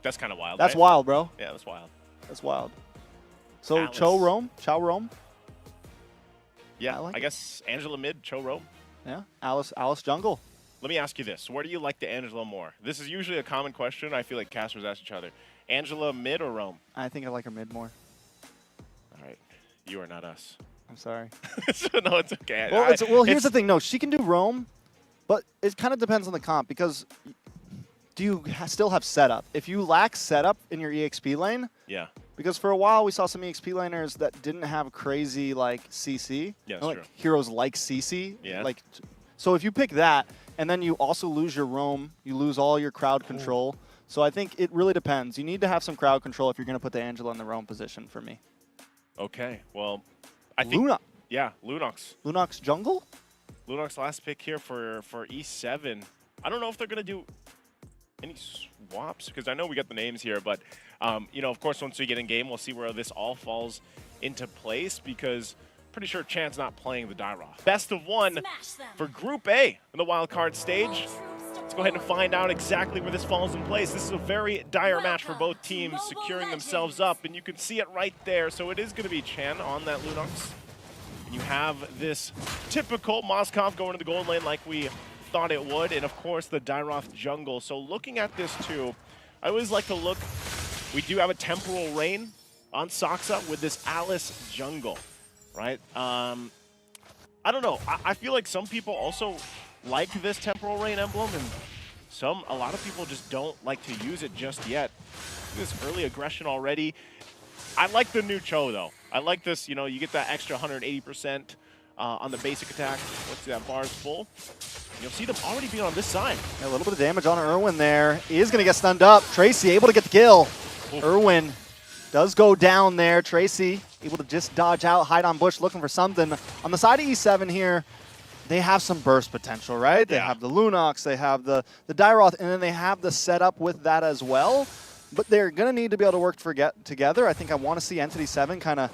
That's kind of wild, That's right? wild, bro. Yeah, that's wild. That's wild. So Alice. Chao Rome. Yeah, I like I it. guess Angela mid, Cho Rome. Yeah, Alice Jungle. Let me ask you this. Where do you like the Angela more? This is usually a common question. I feel like casters ask each other. Angela mid or Rome? I think I like her mid more. All right. You are not us. I'm sorry. So, no, it's okay. Well, here's the thing. No, she can do Rome, but it kind of depends on the comp because do you still have setup? If you lack setup in your EXP lane, Yeah. because for a while we saw some EXP laners that didn't have crazy like CC. Yeah, that's like true. heroes like CC. Yeah. Like, so if you pick that and then you also lose your roam, you lose all your crowd control. So I think it really depends. You need to have some crowd control if you're going to put the Angela in the roam position for me. Okay. Well, I think. Luna. Yeah, Lunox. Lunox jungle? Lunox last pick here for E7. I don't know if they're going to do any swaps because I know we got the names here, but you know, of course, once we get in game, we'll see where this all falls into place because pretty sure Chan's not playing the Dairoth. Best of one for Group A in the wild card stage. Let's go ahead and find out exactly where this falls in place. This is a very dire match for both teams, securing themselves up, and you can see it right there. So it is going to be Chan on that Lunox. And you have this typical Moskov going to the gold lane like we thought it would, and of course the Dairoth jungle. So looking at this too, I always like to look, we do have a temporal rain on Saksa with this Alice jungle, right? I don't know, I feel like some people also like this temporal rain emblem, and a lot of people just don't like to use it just yet. This early aggression already. I like the new Cho though. I like this, you know, you get that extra 180% on the basic attack once that bar is full. You'll see them already being on this side. Yeah, a little bit of damage on Irwin there. He is going to get stunned up. Tracy able to get the kill. Oof. Irwin does go down there. Tracy able to just dodge out, hide on bush, looking for something. On the side of E7 here, they have some burst potential, right? They Yeah. have the Lunox, they have the Dairoth, and then they have the setup with that as well. But they're going to need to be able to work together. I think I want to see Entity 7 kind of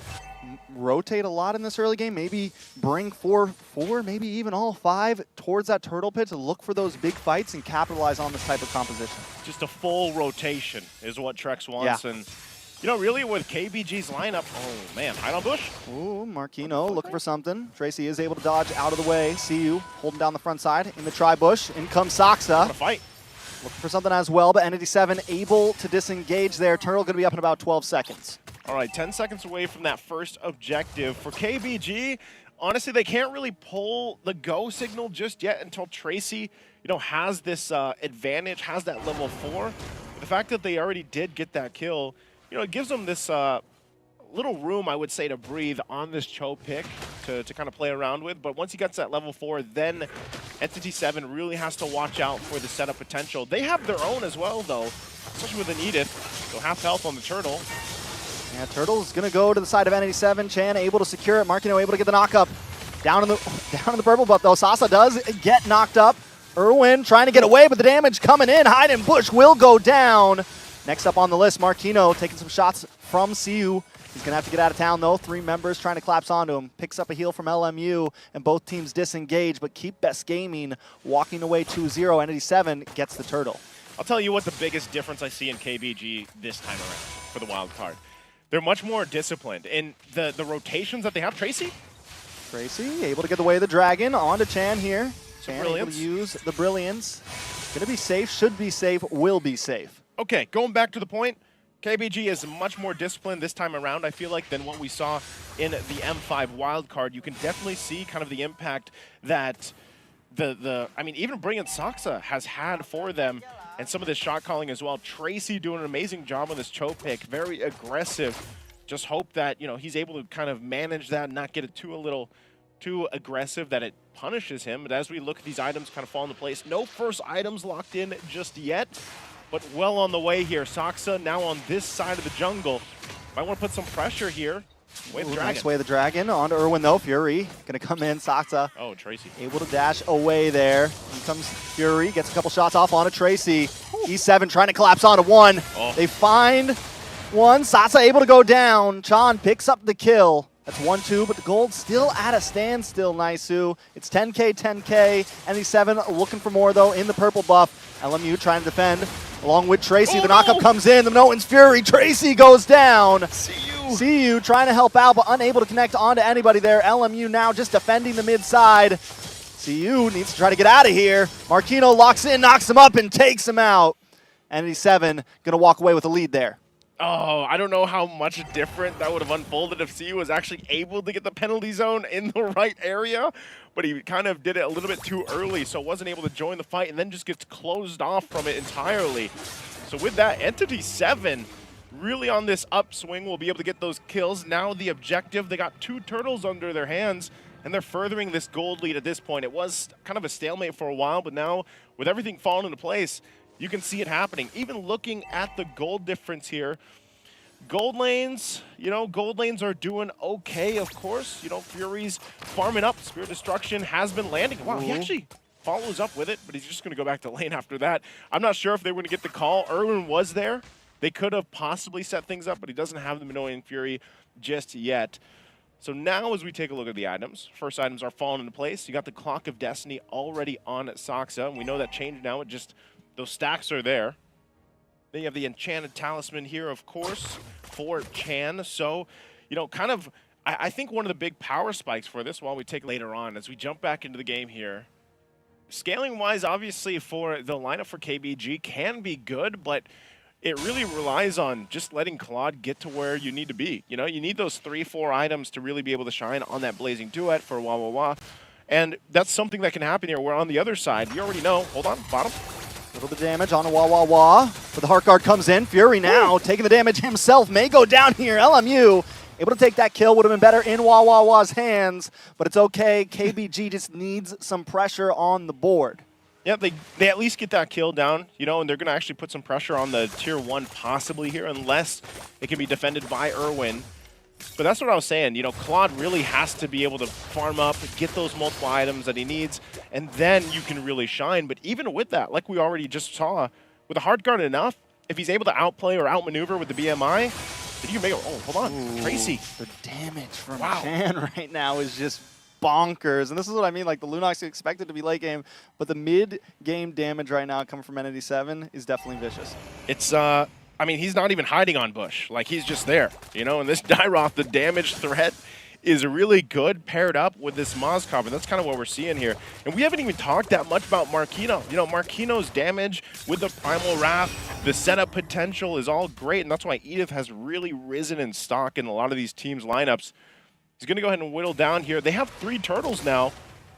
rotate a lot in this early game. Maybe bring four, maybe even all 5 towards that turtle pit to look for those big fights and capitalize on this type of composition. Just a full rotation is what Trex wants. Yeah. And, you know, really with KBG's lineup, oh man, hide on bush. Ooh, Marquino looking for something. Tracy is able to dodge out of the way. CU holding down the front side in the tri-bush. In comes Saksa. What a fight. Looking for something as well, but Entity 7 able to disengage there. Turtle going to be up in about 12 seconds. All right, 10 seconds away from that first objective. For KBG, honestly, they can't really pull the go signal just yet until Tracy, you know, has this advantage, has that level 4. But the fact that they already did get that kill, you know, it gives them this little room, I would say, to breathe on this Cho pick to kind of play around with. But once he gets that level 4, then Entity 7 really has to watch out for the setup potential. They have their own as well, though, especially with an Edith. So half health on the Turtle. Yeah, Turtle's going to go to the side of Entity 7. Chan able to secure it. Marquino able to get the knock up. Down in the purple buff, though. Sasa does get knocked up. Irwin trying to get away, but the damage coming in. Hide and Bush will go down. Next up on the list, Marquino taking some shots from CU. He's going to have to get out of town, though. 3 members trying to collapse onto him. Picks up a heal from LMU, and both teams disengage, but Keep Best Gaming walking away 2-0. Entity 7 gets the Turtle. I'll tell you what the biggest difference I see in KBG this time around for the wild card. They're much more disciplined. In the rotations that they have, Tracy able to get away the dragon onto Chan here. Chan able to Brilliance. use the Brilliance. Going to be safe, should be safe, will be safe. Okay, going back to the point, KBG is much more disciplined this time around, I feel like, than what we saw in the M5 wildcard. You can definitely see kind of the impact that I mean, even bringing Saksa has had for them, and some of this shot calling as well. Tracy doing an amazing job on this Cho pick, very aggressive. Just hope that, you know, he's able to kind of manage that and not get it too aggressive that it punishes him. But as we look at these items kind of fall into place, no first items locked in just yet, but well on the way here. Saksa now on this side of the jungle. Might want to put some pressure here. Wave Dragon. Nice way the dragon onto Irwin, though. Fury going to come in. Saksa Oh, Tracy. able to dash away there. Here comes Fury, gets a couple shots off onto Tracy. E7 trying to collapse onto 1. Oh. They find 1. Saksa able to go down. Chan picks up the kill. That's 1-2, but the gold still at a standstill, Naisu. It's 10K, 10K. NE7 looking for more, though, in the purple buff. LMU trying to defend. along with Tracy. Oh, The knockup no! comes in. The Minotan's Fury. Tracy goes down. See you. CU trying to help out, but unable to connect onto anybody there. LMU now just defending the mid side. CU needs to try to get out of here. Marquino locks in, knocks him up, and takes him out. ND7 going to walk away with a lead there. Oh, I don't know how much different that would have unfolded if CU was actually able to get the penalty zone in the right area, but he kind of did it a little bit too early, so wasn't able to join the fight and then just gets closed off from it entirely. So with that, Entity 7 really on this upswing will be able to get those kills. Now the objective, they got 2 turtles under their hands, and they're furthering this gold lead at this point. It was kind of a stalemate for a while, but now with everything falling into place, you can see it happening. Even looking at the gold difference here, gold lanes, gold lanes are doing okay, of course. Fury's farming up. Spirit Destruction has been landing. Wow, he actually follows up with it, but he's just going to go back to lane after that. I'm not sure if they were going to get the call. Irwin was there. They could have possibly set things up, but he doesn't have the Minoan Fury just yet. So now as we take a look at the items, first items are falling into place. You got the Clock of Destiny already on Soxa, and we know that changed now. It just, those stacks are there. Then you have the Enchanted Talisman here, of course, for Chan. So, I think one of the big power spikes for this while we take later on as we jump back into the game here. Scaling-wise, obviously, for the lineup for KBG can be good, but it really relies on just letting Claude get to where you need to be. You need those 3-4 items to really be able to shine on that Blazing Duet for Wah Wah Wah. And that's something that can happen here, where on the other side, you already know. Hold on, bottom. Little bit of damage on a Wah Wah Wah, but the Heart Guard comes in. Fury now taking the damage himself, may go down here. LMU able to take that kill, would have been better in Wah Wah Wah's hands, but it's okay. KBG just needs some pressure on the board. Yeah, they at least get that kill down, and they're going to actually put some pressure on the tier 1 possibly here, unless it can be defended by Irwin. But that's what I was saying. Claude really has to be able to farm up, get those multiple items that he needs, and then you can really shine. But even with that, like we already just saw, with a Heart Guard enough, if he's able to outplay or outmaneuver with the BMI, then you can make it. Oh, hold on. Ooh, Tracy. The damage from Wow. Chan right now is just bonkers. And this is what I mean, like the Lunox expected to be late game, but the mid-game damage right now coming from Entity 7 is definitely vicious. It's, he's not even hiding on Bush. Like, he's just there, And this Dairoth, the damage threat is really good paired up with this Mozcop, and that's kind of what we're seeing here. And we haven't even talked that much about Marquino. Marquino's damage with the Primal Wrath, the setup potential is all great, and that's why Edith has really risen in stock in a lot of these teams' lineups. He's going to go ahead and whittle down here. They have 3 turtles now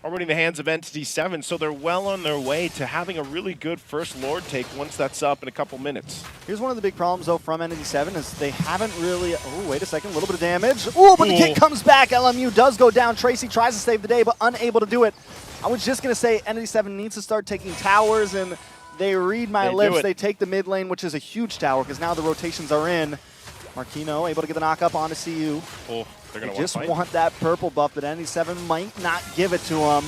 already in the hands of Entity 7, so they're well on their way to having a really good first Lord take once that's up in a couple minutes. Here's one of the big problems, though, from Entity 7 is they haven't really... Oh, wait a second. A little bit of damage. Oh, but the kick comes back. LMU does go down. Tracy tries to save the day, but unable to do it. I was just going to say Entity 7 needs to start taking towers, and they read my lips. They take the mid lane, which is a huge tower, because now the rotations are in. Marquino able to get the knock up onto CU. Oh, they're going They to just want that purple buff, but Entity 7 might not give it to him.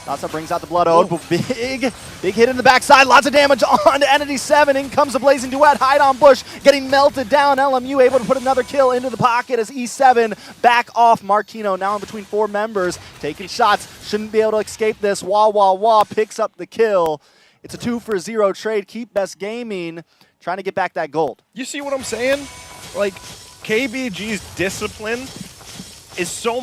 Sasa brings out the Blood Ode, but big hit in the backside. Lots of damage on to Entity 7. In comes a Blazing Duet. Hide on Bush, getting melted down. LMU able to put another kill into the pocket as E7 back off Marquino. Now in between 4 members, taking shots. Shouldn't be able to escape this. Wah Wah Wah picks up the kill. It's a 2-for-0 trade. Keep Best Gaming trying to get back that gold. You see what I'm saying? Like, KBG's discipline is so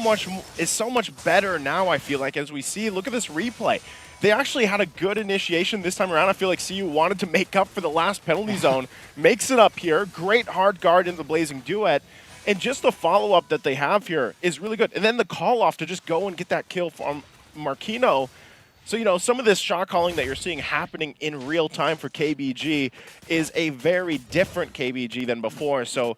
much better now, I feel like, as we see. Look at this replay. They actually had a good initiation this time around. I feel like CU wanted to make up for the last penalty zone. Makes it up here. Great hard guard in the Blazing Duet. And just the follow-up that they have here is really good. And then the call-off to just go and get that kill from Marquino. So, some of this shot calling that you're seeing happening in real time for KBG is a very different KBG than before. So,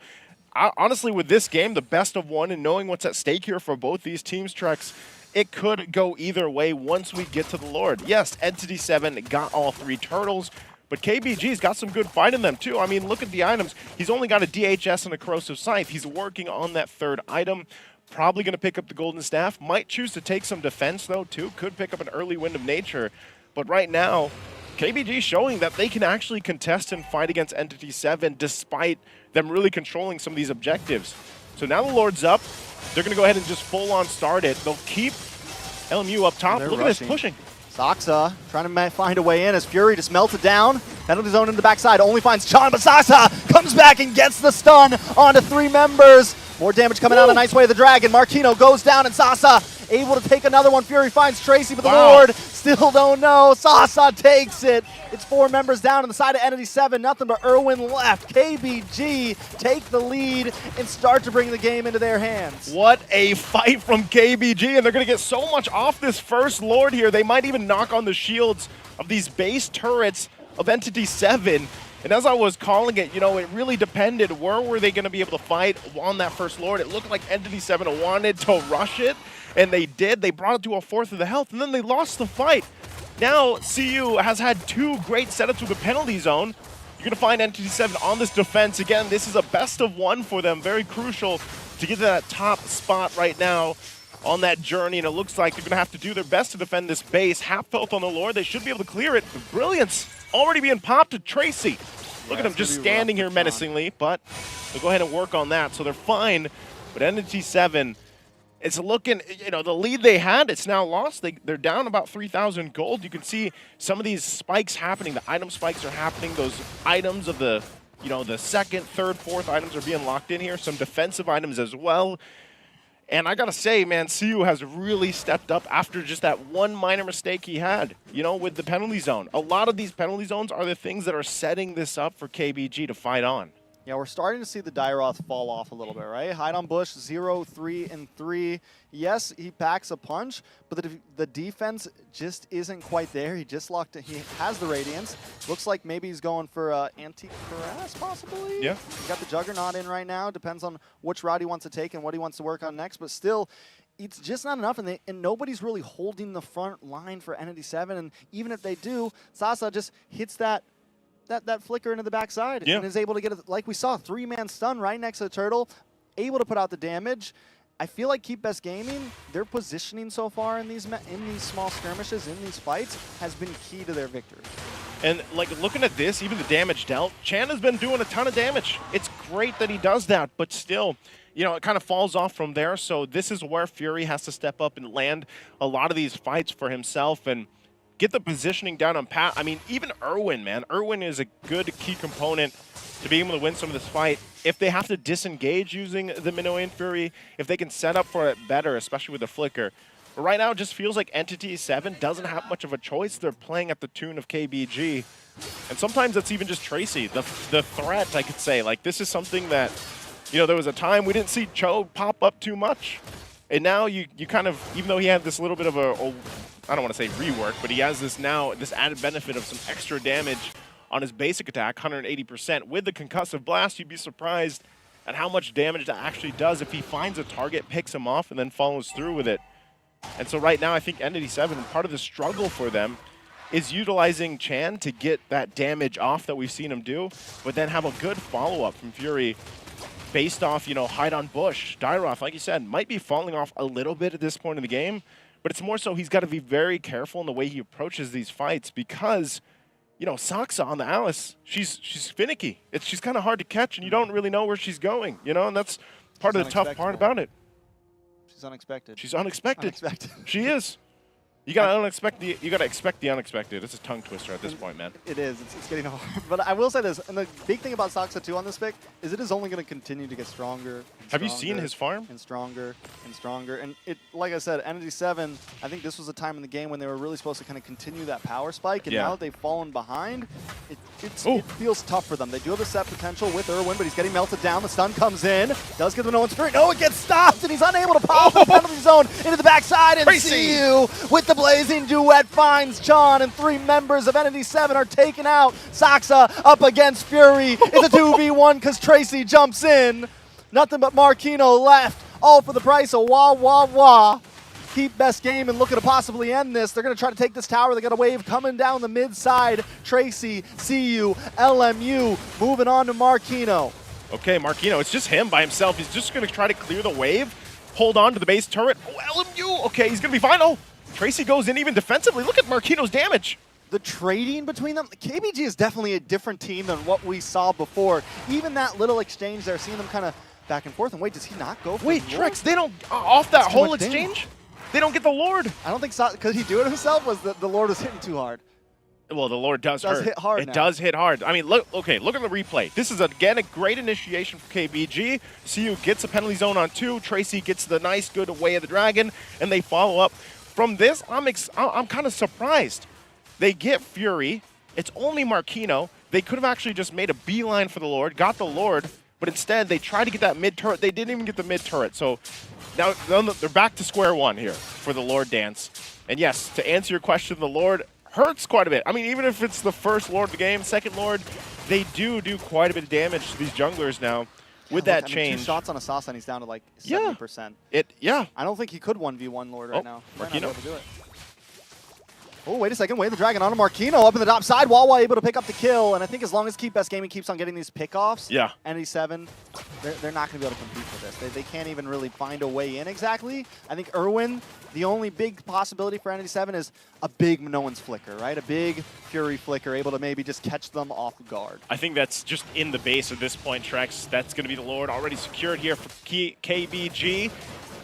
honestly, with this game, the best of one, and knowing what's at stake here for both these teams, Trex, it could go either way once we get to the Lord. Yes, Entity 7 got all 3 turtles, but KBG's got some good fight in them, too. I mean, look at the items. He's only got a DHS and a Corrosive Scythe. He's working on that 3rd item. Probably going to pick up the Golden Staff. Might choose to take some defense, though, too. Could pick up an early Wind of Nature. But right now, KBG showing that they can actually contest and fight against Entity 7 despite them really controlling some of these objectives. So now the Lord's up. They're going to go ahead and just full-on start it. They'll keep LMU up top. Look at this pushing. Soxa trying to find a way in as Fury just melted down. Penalty zone in the backside, only finds Chan, but Soxa comes back and gets the stun onto 3 members. More damage coming out, a nice way of the Dragon. Marquino goes down and Soxa able to take another one. Fury finds Tracy, but the Lord still don't know. Soxa takes it. It's 4 members down on the side of Entity 7. Nothing but Irwin left. KBG take the lead and start to bring the game into their hands. What a fight from KBG, and they're going to get so much off this first Lord here. They might even knock on the shields of these base turrets of Entity 7. And as I was calling it, you know, it really depended. Where were they going to be able to fight on that first Lord? It looked like Entity 7 wanted to rush it, and they did. They brought it to a 1/4 of the health, and then they lost the fight. Now, CU has had 2 great setups with the penalty zone. You're going to find Entity 7 on this defense. Again, this is a best of 1 for them. Very crucial to get to that top spot right now on that journey, and it looks like they're going to have to do their best to defend this base. Half health on the Lord. They should be able to clear it. Brilliance already being popped to Tracy. Look at him just standing here menacingly, but they'll go ahead and work on that. So they're fine, but Entity 7, it's looking, you know, the lead they had, it's now lost. They're down about 3,000 gold. You can see some of these spikes happening. The item spikes are happening. Those items of the, you know, the 2nd, 3rd, 4th items are being locked in here. Some defensive items as well. And I gotta say, man, CU has really stepped up after just that one minor mistake he had, you know, with the penalty zone. A lot of these penalty zones are the things that are setting this up for KBG to fight on. Yeah, we're starting to see the Dairoth fall off a little bit, right? Hide on Bush, 0, 3, and 3. Yes, he packs a punch, but the defense just isn't quite there. He just locked it. He has the Radiance. Looks like maybe he's going for Anti-Cuirass, possibly? Yeah. He's got the Juggernaut in right now. Depends on which route he wants to take and what he wants to work on next, but still, it's just not enough, and nobody's really holding the front line for Entity 7, and even if they do, Soxa just hits that flicker into the backside and is able to get it, like we saw, 3-man stun right next to the turtle, able to put out the damage. I feel like Keep Best Gaming, their positioning so far in these small skirmishes, in these fights, has been key to their victory. And like looking at this, even the damage dealt, Chan has been doing a ton of damage. It's great that he does that, but still, you know, it kind of falls off from there. So this is where Fury has to step up and land a lot of these fights for himself and get the positioning down on pat. I mean, even Irwin, man. Irwin is a good key component to be able to win some of this fight. If they have to disengage using the Minoan Fury, if they can set up for it better, especially with the flicker. But right now, it just feels like Entity 7 doesn't have much of a choice. They're playing at the tune of KBG. And sometimes it's even just Tracy, the threat, I could say. Like, this is something that, you know, there was a time we didn't see Cho pop up too much. And now you kind of, even though he had this little bit of a I don't want to say rework, but he has this added benefit of some extra damage on his basic attack, 180%. With the concussive blast, you'd be surprised at how much damage that actually does if he finds a target, picks him off, and then follows through with it. And so right now, I think Entity 7, part of the struggle for them is utilizing Chan to get that damage off that we've seen him do, but then have a good follow-up from Fury based off, you know, Hide on Bush. Dairoth, like you said, might be falling off a little bit at this point in the game, but it's more so he's got to be very careful in the way he approaches these fights because, you know, Soxa on the Alice, she's finicky. She's kind of hard to catch, and you don't really know where she's going, you know, and that's part of the tough part about it. She's unexpected. She's unexpected. Unexpected. She is. You gotta expect the unexpected. It's a tongue twister at this point, man. It is. It's getting hard. But I will say this, and the big thing about Soxa 2 on this pick is it is only going to continue to get stronger. Have you seen his farm? And stronger and stronger. And it, like I said, Entity 7, I think this was a time in the game when they were really supposed to kind of continue that power spike. And now that they've fallen behind, it feels tough for them. They do have a set potential with Irwin, but he's getting melted down. The stun comes in. Does get the Minoan Spirit. No, it gets stopped, and he's unable to pop the penalty zone into the backside. And CU with the Blazing Duet finds Chan, and 3 members of Entity 7 are taken out. Soxa up against Fury. It's a 2v1 because Tracy jumps in. Nothing but Marquino left, all for the price of wah. Keep Best Game and looking to possibly end this. They're going to try to take this tower. They got a wave coming down the mid side. Tracy, CU, LMU, moving on to Marquino. Okay, Marquino, it's just him by himself. He's just going to try to clear the wave, hold on to the base turret. Oh, LMU, okay, he's going to be fine. Oh, Tracy goes in even defensively. Look at Marquino's damage. The trading between them, KBG is definitely a different team than what we saw before. Even that little exchange there, seeing them kind of back and forth. And wait, does he not go for Wait, Trex, they don't, off that whole exchange? They don't get the Lord. I don't think could he do it himself? Was the Lord was hitting too hard? Well, the Lord does does hurt. hit hard It now. does hit hard. I mean, look at the replay. This is, again, a great initiation for KBG. CU gets a penalty zone on 2. Tracy gets the nice, good Way of the Dragon, and they follow up. From this, I'm kind of surprised. They get Fury. It's only Marquino. They could have actually just made a beeline for the Lord, got the Lord, but instead they tried to get that mid-turret. They didn't even get the mid-turret. So now they're back to square one here for the Lord dance. And yes, to answer your question, the Lord hurts quite a bit. I mean, even if it's the first Lord of the game, second Lord, they do quite a bit of damage to these junglers now with that change. I mean, 2 shots on Assassin, he's down to like 70%. Yeah. I don't think he could 1v1 Lord right now. Might not be Marquino. able to do it. Oh, wait a second. Way of the Dragon onto Marquino up in the top side. Wawa able to pick up the kill. And I think as long as Keep Best Gaming keeps on getting these pickoffs, Yeah. ND7, they're not going to be able to compete for this. They can't even really find a way in exactly. I think Irwin, the only big possibility for ND7 is a big Minoan's Flicker, right? A big Fury Flicker able to maybe just catch them off guard. I think that's just in the base at this point, Trex. That's going to be the Lord already secured here for KBG.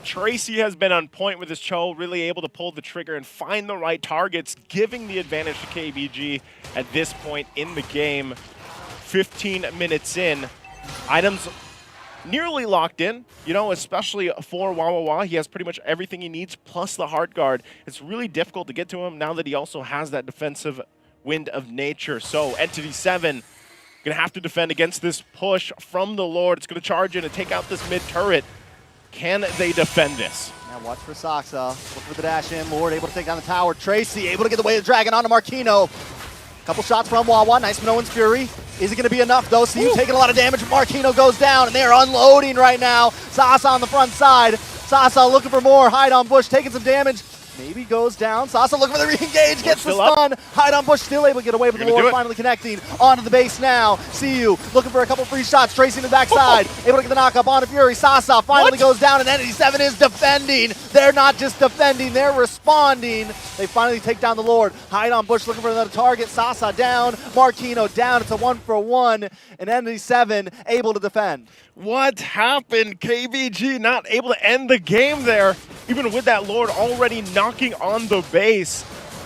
Tracy has been on point with his Cho, really able to pull the trigger and find the right targets, giving the advantage to KBG at this point in the game. 15 minutes in. Items nearly locked in, you know, especially for Wawawa. He has pretty much everything he needs, plus the Heart Guard. It's really difficult to get to him now that he also has that defensive wind of nature. So Entity 7 going to have to defend against this push from the Lord. It's going to charge in and take out this mid turret. Can they defend this? Now watch for Saksa. Look for the dash in. Lord able to take down the tower. Tracy able to get the Way of the Dragon onto Marquino. Couple shots from Wawa. Nice Minoan's Fury. Is it going to be enough, though? CU taking a lot of damage. Marquino goes down, and they're unloading right now. Sasa on the front side. Sasa looking for more. Hide on Bush, taking some damage. Maybe goes down. Sasa looking for the re-engage, gets the stun. Hide on Bush still able to get away with the Lord, finally connecting onto the base now. CU looking for a couple free shots, tracing the backside. Able to get the knock-up onto Fury. Sasa finally goes down, and Entity 7 is defending. They're not just defending, they're responding. They finally take down the Lord. Hide on Bush looking for another target. Sasa down, Marquino down. It's a 1-for-1, and Entity 7 able to defend. What happened? KBG not able to end the game there, even with that Lord already knocking on the base.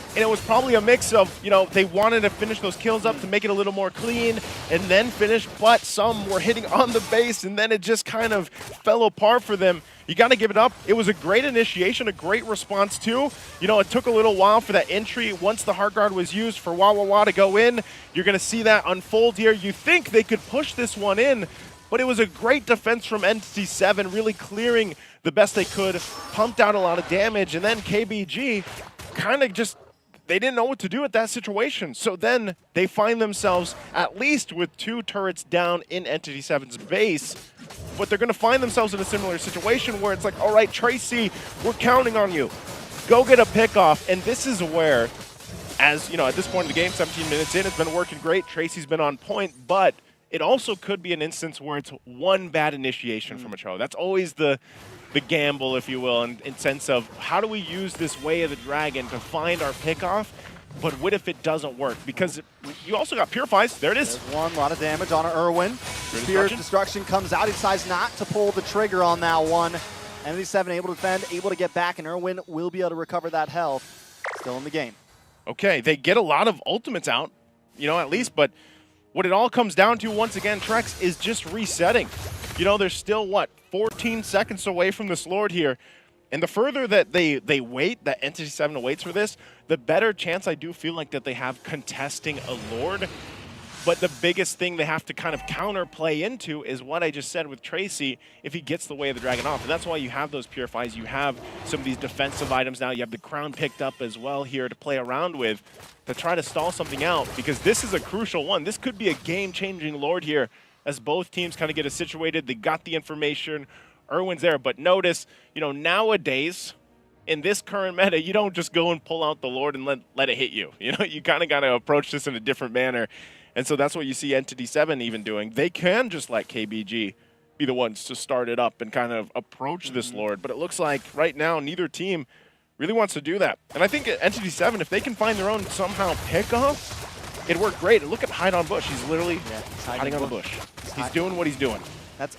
And it was probably a mix of, you know, they wanted to finish those kills up to make it a little more clean and then finish, but some were hitting on the base and then it just kind of fell apart for them. You got to give it up. It was a great initiation, a great response too. You know, it took a little while for that entry. Once the Heart Guard was used for Wawawa to go in, you're going to see that unfold here. You think they could push this one in, but it was a great defense from Entity 7, really clearing the best they could, pumped out a lot of damage, and then KBG kind of just, they didn't know what to do at that situation. So then they find themselves at least with 2 turrets down in Entity 7's base, but they're going to find themselves in a similar situation where it's like, all right, Tracy, we're counting on you. Go get a pickoff, and this is where, as you know, at this point in the game, 17 minutes in, it's been working great. Tracy's been on point, but it also could be an instance where it's one bad initiation from a Cho. That's always the gamble, if you will, in sense of how do we use this Way of the Dragon to find our pickoff, but what if it doesn't work? Because you also got Purifies. There it is. There's one, a lot of damage on Irwin. Spear Destruction comes out. He decides not to pull the trigger on that one. Entity 7 able to defend, able to get back, and Irwin will be able to recover that health. Still in the game. Okay, they get a lot of ultimates out, you know, at least, but what it all comes down to, once again, Trex, is just resetting. You know, they're still, what, 14 seconds away from this Lord here. And the further that they wait, that Entity 7 waits for this, the better chance I do feel like that they have contesting a Lord. But the biggest thing they have to kind of counterplay into is what I just said with Tracy, if he gets the Way of the Dragon off. And that's why you have those Purifies. You have some of these defensive items now. You have the Crown picked up as well here to play around with to try to stall something out, because this is a crucial one. This could be a game-changing Lord here as both teams kind of get it situated. They got the information. Irwin's there. But notice, you know, nowadays, in this current meta, you don't just go and pull out the Lord and let it hit you. You know, you kind of got to approach this in a different manner. And so that's what you see Entity 7 even doing. They can just let KBG be the ones to start it up and kind of approach this Lord. But it looks like right now neither team really wants to do that. And I think Entity 7, if they can find their own somehow pickoff, it'd work great. And look at Hide on Bush. He's literally hiding on the bush. He's doing what he's doing.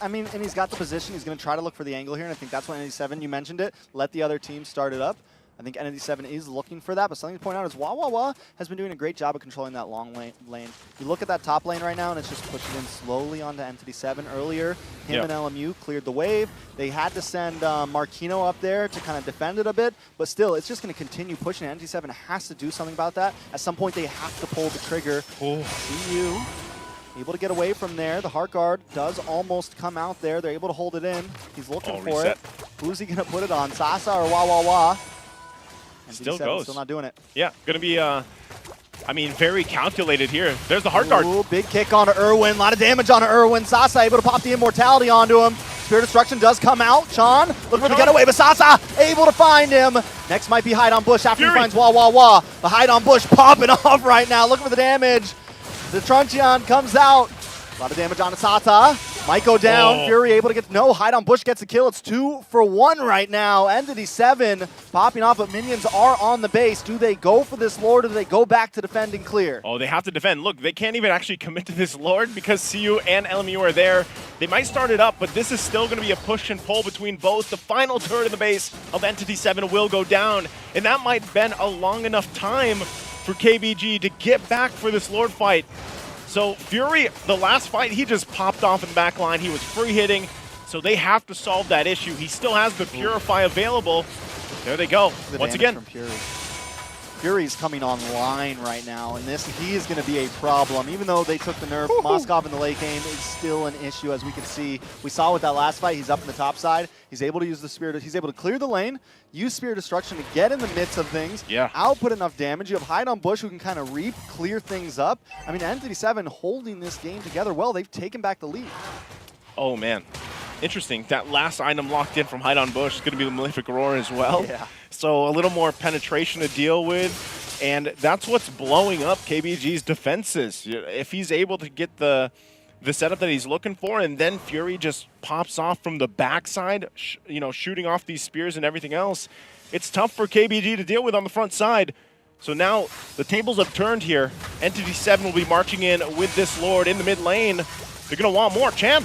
I mean, and he's got the position. He's going to try to look for the angle here, and I think that's what ND7, you mentioned it, let the other team start it up. I think ND7 is looking for that, but something to point out is Wawawa has been doing a great job of controlling that long lane. You look at that top lane right now, and it's just pushing in slowly onto NTD7. Earlier, him and LMU cleared the wave. They had to send Marquino up there to kind of defend it a bit, but still, it's just going to continue pushing. NTD7 has to do something about that. At some point, they have to pull the trigger. CU able to get away from there. The Heart Guard does almost come out there. They're able to hold it in. He's looking for reset. it. Who's he going to put it on? Sasa or Wawawa? Still goes. Still not doing it. Yeah, gonna be, I mean, very calculated here. There's the Heart Guard. Ooh, big kick onto Irwin. A lot of damage onto Irwin. Sasa able to pop the Immortality onto him. Spirit Destruction does come out. Chan looking for the getaway, but Sasa able to find him. Next might be Hide on Bush after Fury. he finds Wawawa. The Hide on Bush popping off right now. Looking for the damage. The Truncheon comes out. A lot of damage onto Sata. Might go down. Fury able to get no. Hide on Bush gets a kill. It's 2 for 1 right now. Entity 7 popping off, but minions are on the base. Do they go for this Lord or do they go back to defend and clear? Oh, they have to defend. Look, they can't even actually commit to this Lord because CU and LMU are there. They might start it up, but this is still going to be a push and pull between both. The final turret in the base of Entity 7 will go down, and that might have been a long enough time for KBG to get back for this Lord fight. So Fury, the last fight, he just popped off in the back line. He was free hitting, so they have to solve that issue. He still has the Purify available. There they go. Once again. Fury's coming online right now, and he is going to be a problem. Even though they took the nerf, Moskov in the late game is still an issue, as we can see. We saw with that last fight, he's up in the top side. He's able to use the Spirit. He's able to clear the lane, use Spirit Destruction to get in the midst of things, output enough damage. You have Hide on Bush who can kind of reap, clear things up. I mean, Entity 7 holding this game together well. They've taken back the lead. Oh, man. Interesting. That last item locked in from Hide on Bush is going to be the Malefic Roar as well. Yeah. So a little more penetration to deal with. And that's what's blowing up KBG's defenses. If he's able to get the setup that he's looking for, and then Fury just pops off from the backside, shooting off these spears and everything else, it's tough for KBG to deal with on the front side. So now the tables have turned here. Entity 7 will be marching in with this Lord in the mid lane. They're going to want more. Chan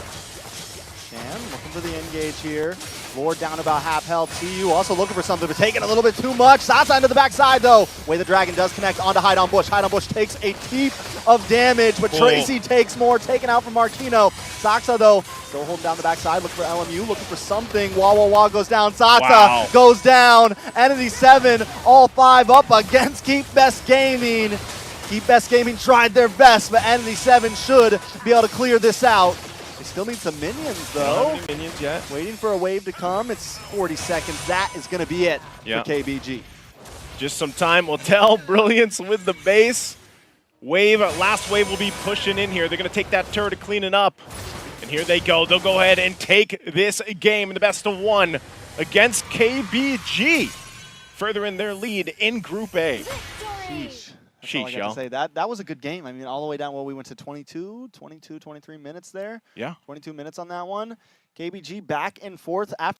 looking for the engage here. Lord down about half health. CU also looking for something, but taking a little bit too much. Sasa into the backside, though. Way the Dragon does connect onto Hide on Bush. Hide on Bush takes a heap of damage, but Tracy takes more, taken out from Marquino. Saxa, though, still holding down the backside. Looking for LMU, looking for something. Wawawa goes down. Sasa goes down. Entity 7, all 5 up against Keep Best Gaming. Keep Best Gaming tried their best, but Entity 7 should be able to clear this out. They still need some minions, though. Don't have any minions yet. Waiting for a wave to come. It's 40 seconds. That is going to be it for KBG. Just some time will tell. Brilliance with the base. Last wave will be pushing in here. They're going to take that turret to clean it up. And here they go. They'll go ahead and take this game in the best of 1 against KBG. Further in their lead in Group A. Sheesh. That's all I got to say. That was a good game. I mean, all the way down, we went to 23 minutes there. Yeah. 22 minutes on that one. KBG back and forth after.